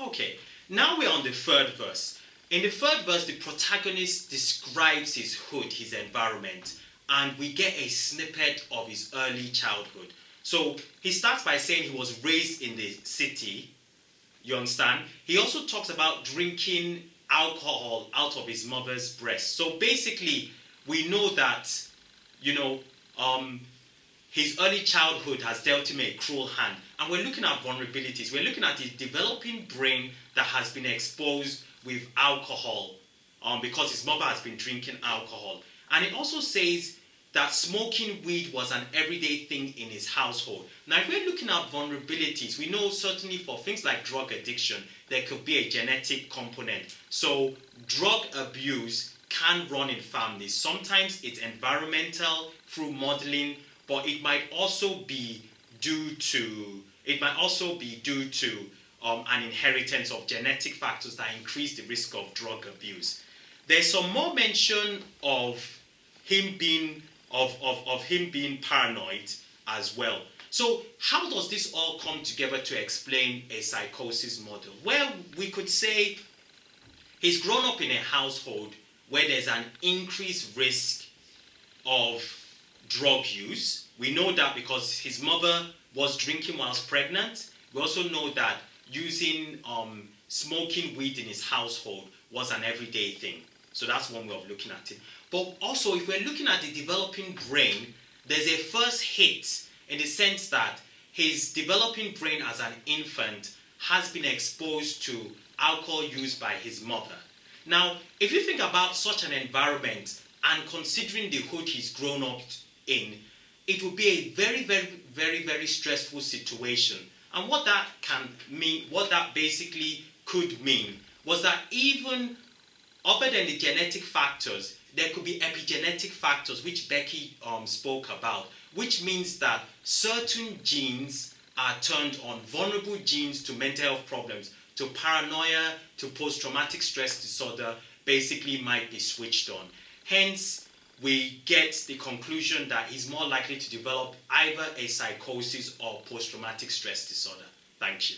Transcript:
Okay, now we're on the third verse. In the third verse, the protagonist describes his hood, his environment, and we get a snippet of his early childhood. So he starts by saying he was raised in the city. You understand? He also talks about drinking alcohol out of his mother's breast. So basically, we know that, you know, um, his early childhood has dealt him a cruel hand. And we're looking at vulnerabilities. We're looking at his developing brain that has been exposed with alcohol because his mother has been drinking alcohol. And it also says that smoking weed was an everyday thing in his household. Now, if we're looking at vulnerabilities, we know certainly for things like drug addiction, there could be a genetic component. So, drug abuse can run in families. Sometimes it's environmental through modeling, but it might also be due to an inheritance of genetic factors that increase the risk of drug abuse. There's some more mention of him being paranoid as well. So how does this all come together to explain a psychosis model? Well, we could say he's grown up in a household where there's an increased risk of drug use. We know that because his mother was drinking whilst pregnant. We also know that using smoking weed in his household was an everyday thing. So that's one way of looking at it. But also, if we're looking at the developing brain, there's a first hit in the sense that his developing brain as an infant has been exposed to alcohol use by his mother. Now, if you think about such an environment and considering the hood he's grown up in, it would be a very, very, very, very stressful situation. And what that can mean, what that basically could mean, was that even other than the genetic factors, there could be epigenetic factors, which Becky spoke about, which means that certain genes are turned on, vulnerable genes to mental health problems, to paranoia, to post-traumatic stress disorder, basically might be switched on. Hence, we get the conclusion that he's more likely to develop either a psychosis or post-traumatic stress disorder. Thank you.